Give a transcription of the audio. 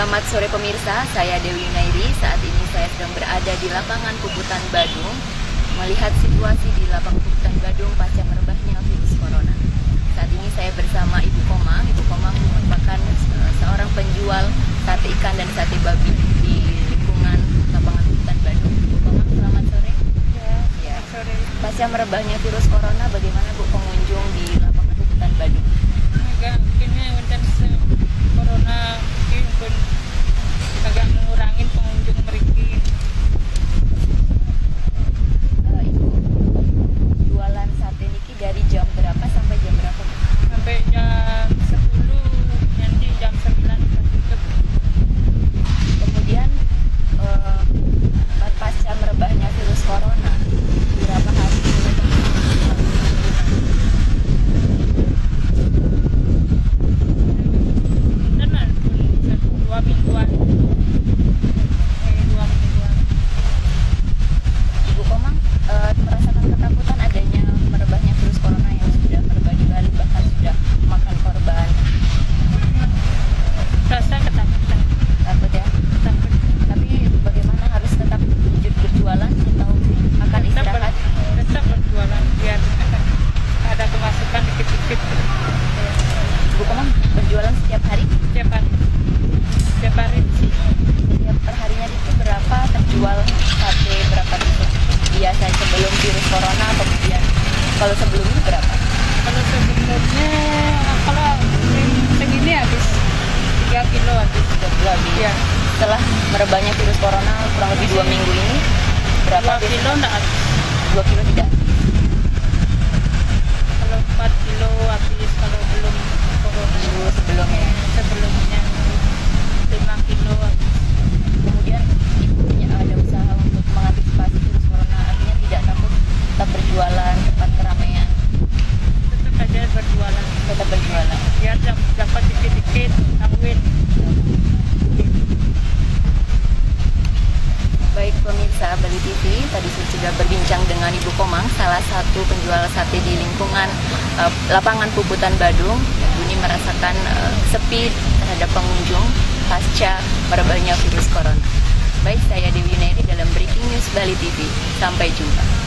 Selamat sore pemirsa, saya Dewi Yunairi. Saat ini saya sedang berada di lapangan Puputan Badung, melihat situasi di lapangan Puputan Badung pasca merebaknya virus corona. Saat ini saya bersama Ibu Komang. Ibu Komang merupakan seorang penjual sate ikan dan sate babi di lingkungan lapangan Puputan Badung. Ibu Komang, selamat sore. Ya, sore. Pasca merebaknya virus corona, bagaimana Bu pengunjung di lapangan Puputan Badung? Agak mungkinnya untuk corona pun agak mengurangi pengunjung mereka. Ibu jualan sate niki dari jam berapa sampai jam berapa? Sampai jam 10, nanti jam 9 kita tutup. Kemudian pasca merebaknya virus corona, berapa hari Benar pun 2 mingguan. 2 mingguan. Ibu Komang merasakan ketakutan adanya merebaknya virus corona yang sudah merebak di Bali, bahkan sudah makan korban. Rasa ketakutan. Takut ya? Takut. Tapi bagaimana, harus tetap lanjut berjualan atau akan istirahat? Tetap berjualan biar ada pemasukan dikit-dikit. Ibu Komang berjualan setiap hari? Setiap hari. Setiap hari sih. Setiap perharinya itu berapa terjual sate, berapa tusuk? Biasa sebelum virus corona, kemudian kalau sebelumnya berapa? Kalau sebelumnya, kalau segini habis 3 kilo habis. 2 kilo. Ya, Setelah merebaknya virus corona kurang lebih 2 minggu ini, berapa 2 kilo enggak habis. 2 kilo tidak? Kalau 4 kilo habis, kalau belum corona. Minggu sebelumnya. Sebelumnya 5 kilo habis. Kemudian ibunya ada usaha untuk mengantisipasi virus corona, artinya tidak takut, tetap berjualan, tempat keramaian, Tetap aja berjualan. tetap berjualan. Biar dapat dikit-dikit tangwin. Baik pemirsa Bali TV, tadi saya sudah berbincang dengan Ibu Komang, salah satu penjual sate di lingkungan lapangan Puputan Badung. Ini merasakan sepi terhadap pengunjung pasca merebaknya virus corona. Baik, saya Dewi Yunairi dalam Breaking News Bali TV. Sampai jumpa.